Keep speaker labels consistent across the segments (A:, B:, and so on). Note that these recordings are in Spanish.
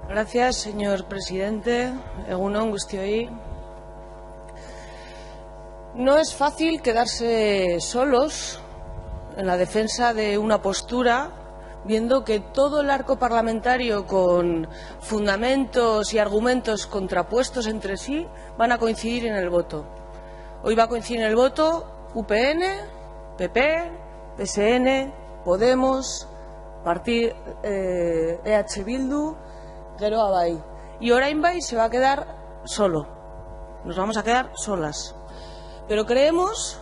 A: Gracias, señor presidente. Egun on guztioi. No es fácil quedarse solos en la defensa de una postura, viendo que todo el arco parlamentario, con fundamentos y argumentos contrapuestos entre sí, van a coincidir en el voto. Hoy va a coincidir en el voto UPN, PP, PSN, Podemos, EH Bildu, Geroa Bai. Y Orain Bai se va a quedar solo. Nos vamos a quedar solas. Pero creemos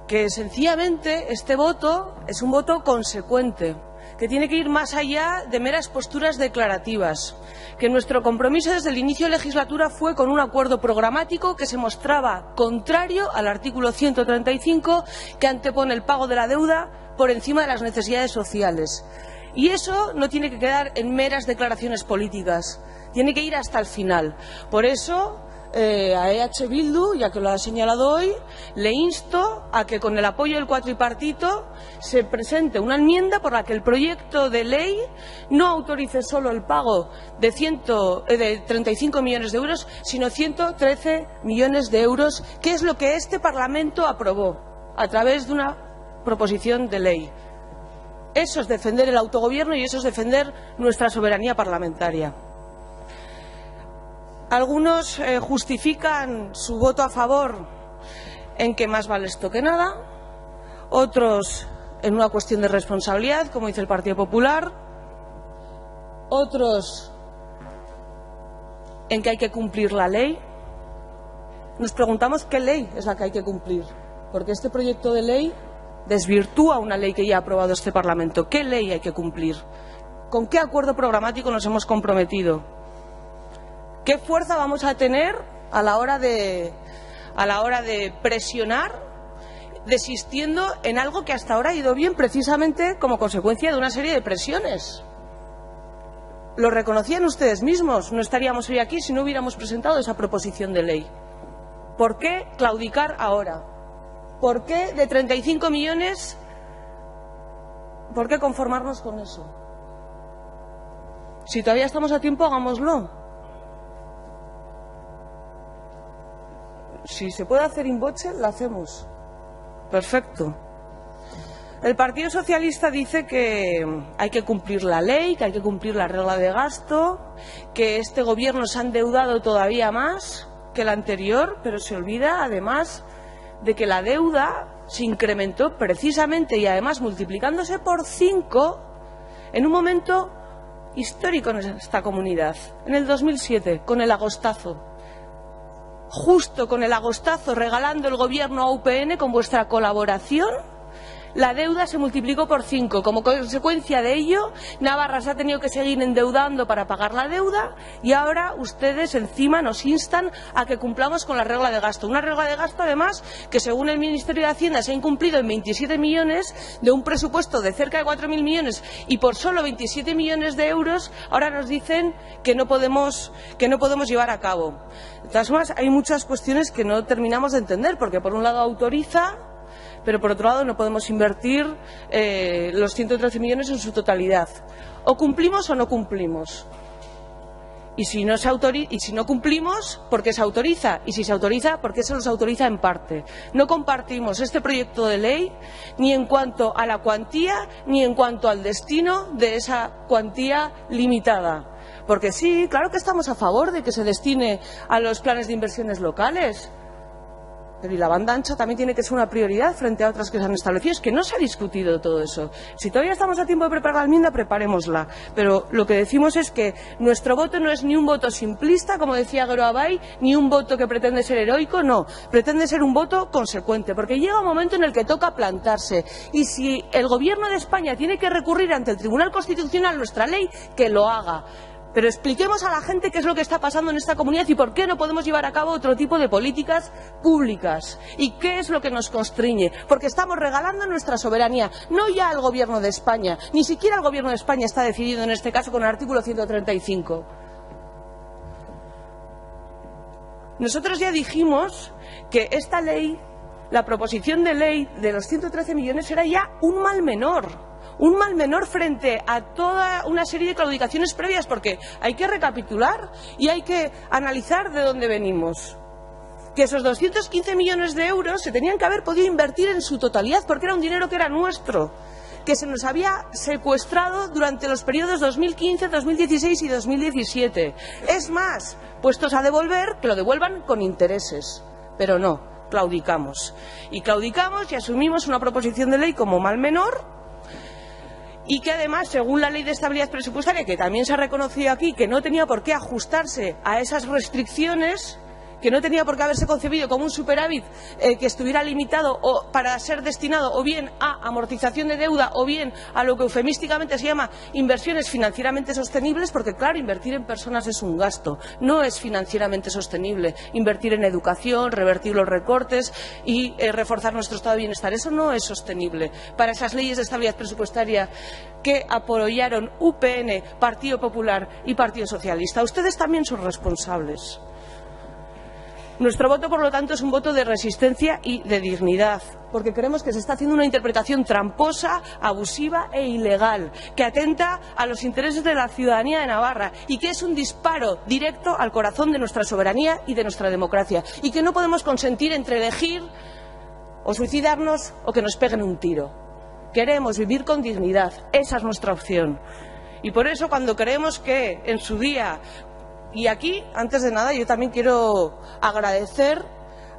A: que sencillamente este voto es un voto consecuente, que tiene que ir más allá de meras posturas declarativas, que nuestro compromiso desde el inicio de legislatura fue con un acuerdo programático que se mostraba contrario al artículo 135, que antepone el pago de la deuda por encima de las necesidades sociales. Y eso no tiene que quedar en meras declaraciones políticas, tiene que ir hasta el final. Por eso, a EH Bildu, ya que lo ha señalado hoy, le insto a que con el apoyo del cuatripartito se presente una enmienda por la que el proyecto de ley no autorice solo el pago de 35 millones de euros, sino 113 millones de euros, que es lo que este Parlamento aprobó a través de una proposición de ley. Eso es defender el autogobierno y eso es defender nuestra soberanía parlamentaria. Algunos justifican su voto a favor en que más vale esto que nada, otros en una cuestión de responsabilidad, como dice el Partido Popular, otros en que hay que cumplir la ley. Nos preguntamos qué ley es la que hay que cumplir, porque este proyecto de ley desvirtúa una ley que ya ha aprobado este Parlamento. ¿Qué ley hay que cumplir? ¿Con qué acuerdo programático nos hemos comprometido? ¿Qué fuerza vamos a tener a la hora de presionar, desistiendo en algo que hasta ahora ha ido bien, precisamente como consecuencia de una serie de presiones? Lo reconocían ustedes mismos. No estaríamos hoy aquí si no hubiéramos presentado esa proposición de ley. ¿Por qué claudicar ahora? ¿Por qué de 35 millones? ¿Por qué conformarnos con eso? Si todavía estamos a tiempo, hagámoslo. Si se puede hacer in voce, lo hacemos. Perfecto. El Partido Socialista dice que hay que cumplir la ley, que hay que cumplir la regla de gasto, que este gobierno se ha endeudado todavía más que el anterior, pero se olvida, además, de que la deuda se incrementó precisamente y además multiplicándose por 5 en un momento histórico en esta comunidad, en el 2007, con el agostazo. Justo con el agostazo, regalando el gobierno a UPN con vuestra colaboración, la deuda se multiplicó por 5. Como consecuencia de ello, Navarra se ha tenido que seguir endeudando para pagar la deuda y ahora ustedes encima nos instan a que cumplamos con la regla de gasto. Una regla de gasto, además, que según el Ministerio de Hacienda se ha incumplido en 27 millones de un presupuesto de cerca de 4.000 millones y por solo 27 millones de euros ahora nos dicen que no podemos llevar a cabo. De todas formas, hay muchas cuestiones que no terminamos de entender, porque por un lado autoriza, pero por otro lado no podemos invertir los 113 millones en su totalidad. O cumplimos o no cumplimos. Y si no cumplimos, ¿por qué se autoriza? Y si se autoriza, ¿por qué se los autoriza en parte? No compartimos este proyecto de ley ni en cuanto a la cuantía ni en cuanto al destino de esa cuantía limitada. Porque sí, claro que estamos a favor de que se destine a los planes de inversiones locales. Pero y la banda ancha también tiene que ser una prioridad frente a otras que se han establecido. Es que no se ha discutido todo eso. Si todavía estamos a tiempo de preparar la enmienda, preparémosla. Pero lo que decimos es que nuestro voto no es ni un voto simplista, como decía Geroa Bai, ni un voto que pretende ser heroico, no. Pretende ser un voto consecuente, porque llega un momento en el que toca plantarse. Y si el Gobierno de España tiene que recurrir ante el Tribunal Constitucional nuestra ley, que lo haga. Pero expliquemos a la gente qué es lo que está pasando en esta comunidad y por qué no podemos llevar a cabo otro tipo de políticas públicas. Y qué es lo que nos constriñe. Porque estamos regalando nuestra soberanía, no ya al Gobierno de España. Ni siquiera el Gobierno de España está decidido en este caso con el artículo 135. Nosotros ya dijimos que esta ley, la proposición de ley de los 113 millones, era ya un mal menor. Un mal menor frente a toda una serie de claudicaciones previas, porque hay que recapitular y hay que analizar de dónde venimos. Que esos 215 millones de euros se tenían que haber podido invertir en su totalidad, porque era un dinero que era nuestro, que se nos había secuestrado durante los periodos 2015, 2016 y 2017. Es más, puestos a devolver, que lo devuelvan con intereses. Pero no, claudicamos. Y claudicamos y asumimos una proposición de ley como mal menor, y que además, según la Ley de Estabilidad Presupuestaria, que también se ha reconocido aquí, que no tenía por qué ajustarse a esas restricciones, que no tenía por qué haberse concebido como un superávit que estuviera limitado para ser destinado o bien a amortización de deuda o bien a lo que eufemísticamente se llama inversiones financieramente sostenibles, porque claro, invertir en personas es un gasto, no es financieramente sostenible. Invertir en educación, revertir los recortes y reforzar nuestro estado de bienestar, eso no es sostenible para esas leyes de estabilidad presupuestaria que apoyaron UPN, Partido Popular y Partido Socialista. Ustedes también son responsables. Nuestro voto, por lo tanto, es un voto de resistencia y de dignidad, porque creemos que se está haciendo una interpretación tramposa, abusiva e ilegal, que atenta a los intereses de la ciudadanía de Navarra y que es un disparo directo al corazón de nuestra soberanía y de nuestra democracia, y que no podemos consentir entre elegir o suicidarnos o que nos peguen un tiro. Queremos vivir con dignidad, esa es nuestra opción. Y por eso, cuando creemos que en su día... Y aquí, antes de nada, yo también quiero agradecer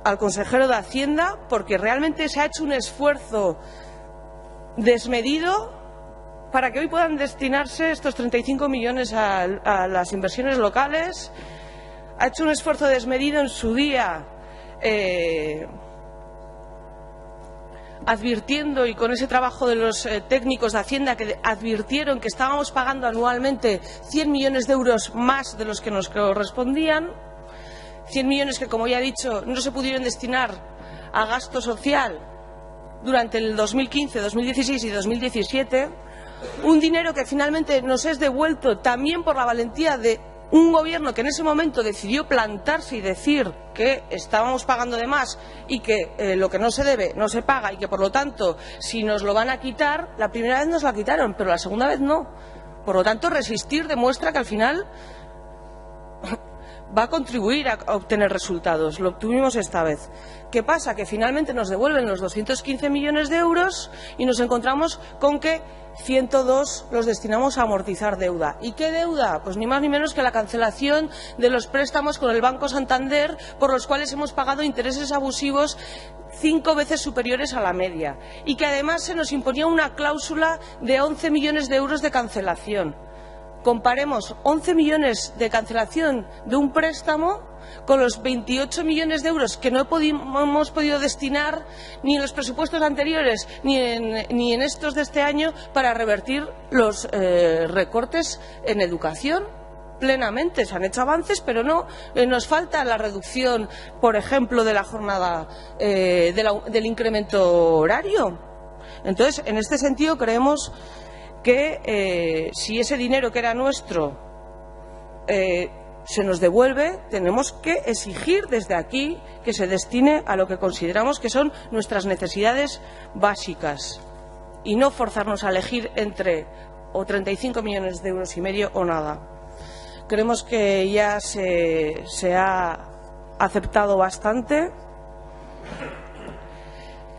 A: al consejero de Hacienda, porque realmente se ha hecho un esfuerzo desmedido para que hoy puedan destinarse estos 35 millones a las inversiones locales. Ha hecho un esfuerzo desmedido en su día, advirtiendo, y con ese trabajo de los técnicos de Hacienda que advirtieron que estábamos pagando anualmente 100 millones de euros más de los que nos correspondían, 100 millones que, como ya he dicho, no se pudieron destinar a gasto social durante el 2015, 2016 y 2017, un dinero que finalmente nos es devuelto también por la valentía de un gobierno que en ese momento decidió plantarse y decir que estábamos pagando de más y que lo que no se debe no se paga, y que por lo tanto si nos lo van a quitar, la primera vez nos la quitaron, pero la segunda vez no. Por lo tanto, resistir demuestra que al final va a contribuir a obtener resultados. Lo obtuvimos esta vez. ¿Qué pasa? Que finalmente nos devuelven los 215 millones de euros y nos encontramos con que 102 los destinamos a amortizar deuda. ¿Y qué deuda? Pues ni más ni menos que la cancelación de los préstamos con el Banco Santander, por los cuales hemos pagado intereses abusivos 5 veces superiores a la media, y que además se nos imponía una cláusula de 11 millones de euros de cancelación. Comparemos 11 millones de cancelación de un préstamo con los 28 millones de euros que no hemos podido destinar ni en los presupuestos anteriores ni en estos de este año para revertir los recortes en educación. Plenamente se han hecho avances, pero no nos falta la reducción, por ejemplo, de la jornada del incremento horario. Entonces, en este sentido, creemos que si ese dinero que era nuestro se nos devuelve, tenemos que exigir desde aquí que se destine a lo que consideramos que son nuestras necesidades básicas y no forzarnos a elegir entre o 35 millones de euros y medio o nada. Creemos que ya se ha aceptado bastante,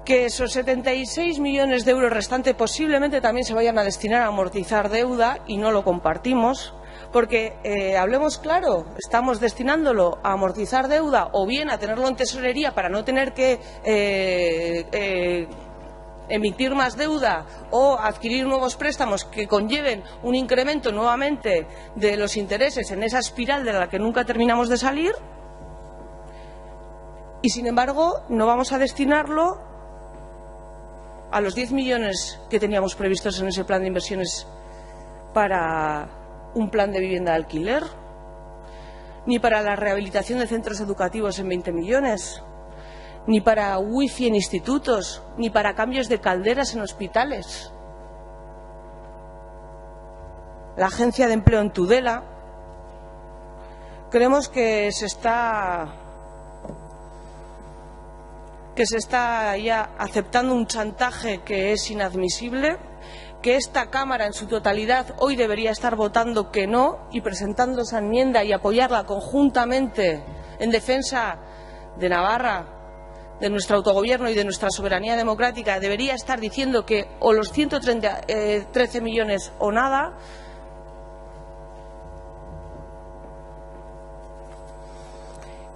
A: que esos 76 millones de euros restantes posiblemente también se vayan a destinar a amortizar deuda, y no lo compartimos, porque, hablemos claro, estamos destinándolo a amortizar deuda o bien a tenerlo en tesorería para no tener que emitir más deuda o adquirir nuevos préstamos que conlleven un incremento nuevamente de los intereses en esa espiral de la que nunca terminamos de salir, y sin embargo no vamos a destinarlo a los 10 millones que teníamos previstos en ese plan de inversiones para un plan de vivienda de alquiler, ni para la rehabilitación de centros educativos en 20 millones, ni para wifi en institutos, ni para cambios de calderas en hospitales. La Agencia de Empleo en Tudela, creemos que se está ya aceptando un chantaje que es inadmisible, que esta Cámara en su totalidad hoy debería estar votando que no y presentando esa enmienda y apoyarla conjuntamente en defensa de Navarra, de nuestro autogobierno y de nuestra soberanía democrática. Debería estar diciendo que o los 113 millones o nada.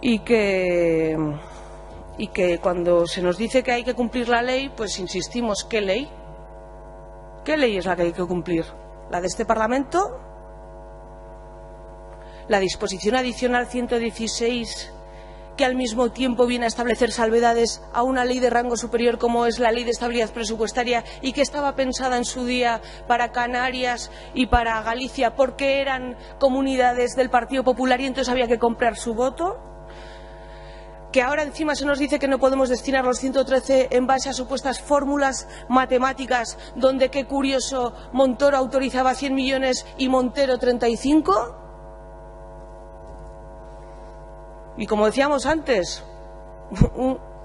A: Y que cuando se nos dice que hay que cumplir la ley, pues insistimos, ¿qué ley? ¿Qué ley es la que hay que cumplir? ¿La de este Parlamento? ¿La disposición adicional 116, que al mismo tiempo viene a establecer salvedades a una ley de rango superior como es la Ley de Estabilidad Presupuestaria y que estaba pensada en su día para Canarias y para Galicia porque eran comunidades del Partido Popular y entonces había que comprar su voto? Que ahora encima se nos dice que no podemos destinar los 113 en base a supuestas fórmulas matemáticas donde, qué curioso, Montoro autorizaba 100 millones y Montero 35. Y como decíamos antes,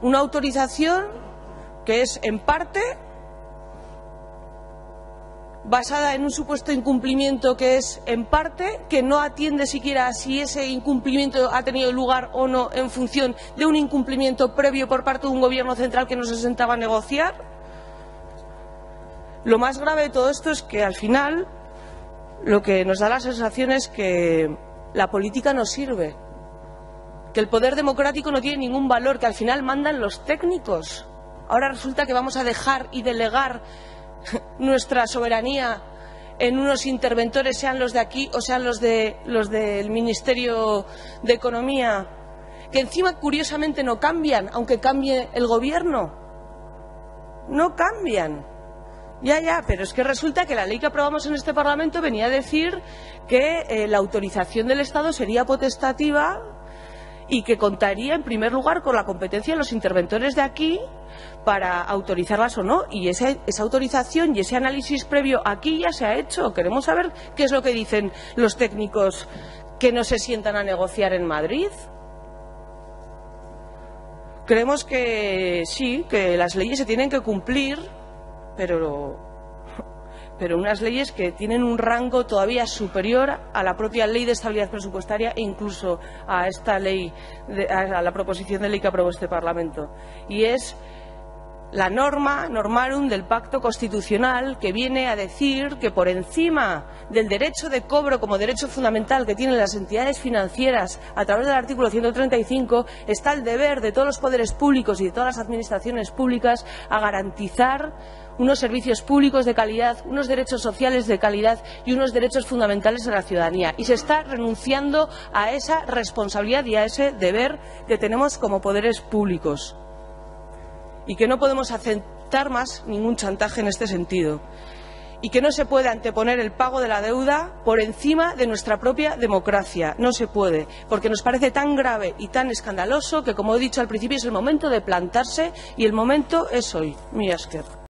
A: una autorización que es en parte basada en un supuesto incumplimiento que es en parte, que no atiende siquiera a si ese incumplimiento ha tenido lugar o no en función de un incumplimiento previo por parte de un gobierno central que no se sentaba a negociar. Lo más grave de todo esto es que al final lo que nos da la sensación es que la política no sirve, que el poder democrático no tiene ningún valor, que al final mandan los técnicos. Ahora resulta que vamos a dejar y delegar nuestra soberanía en unos interventores, sean los de aquí o sean los del Ministerio de Economía, que encima curiosamente no cambian, aunque cambie el gobierno. No cambian. Ya, pero es que resulta que la ley que aprobamos en este Parlamento venía a decir que la autorización del Estado sería potestativa y que contaría en primer lugar con la competencia de los interventores de aquí para autorizarlas o no, y esa autorización y ese análisis previo aquí ya se ha hecho. Queremos saber qué es lo que dicen los técnicos que no se sientan a negociar en Madrid. Creemos que sí, que las leyes se tienen que cumplir, pero unas leyes que tienen un rango todavía superior a la propia Ley de Estabilidad Presupuestaria e incluso a esta ley, a la proposición de ley que aprobó este Parlamento. Y es la norma normarum del Pacto Constitucional, que viene a decir que por encima del derecho de cobro como derecho fundamental que tienen las entidades financieras a través del artículo 135 está el deber de todos los poderes públicos y de todas las administraciones públicas a garantizar unos servicios públicos de calidad, unos derechos sociales de calidad y unos derechos fundamentales de la ciudadanía. Y se está renunciando a esa responsabilidad y a ese deber que tenemos como poderes públicos. Y que no podemos aceptar más ningún chantaje en este sentido. Y que no se puede anteponer el pago de la deuda por encima de nuestra propia democracia. No se puede, porque nos parece tan grave y tan escandaloso que, como he dicho al principio, es el momento de plantarse y el momento es hoy. Mila esker.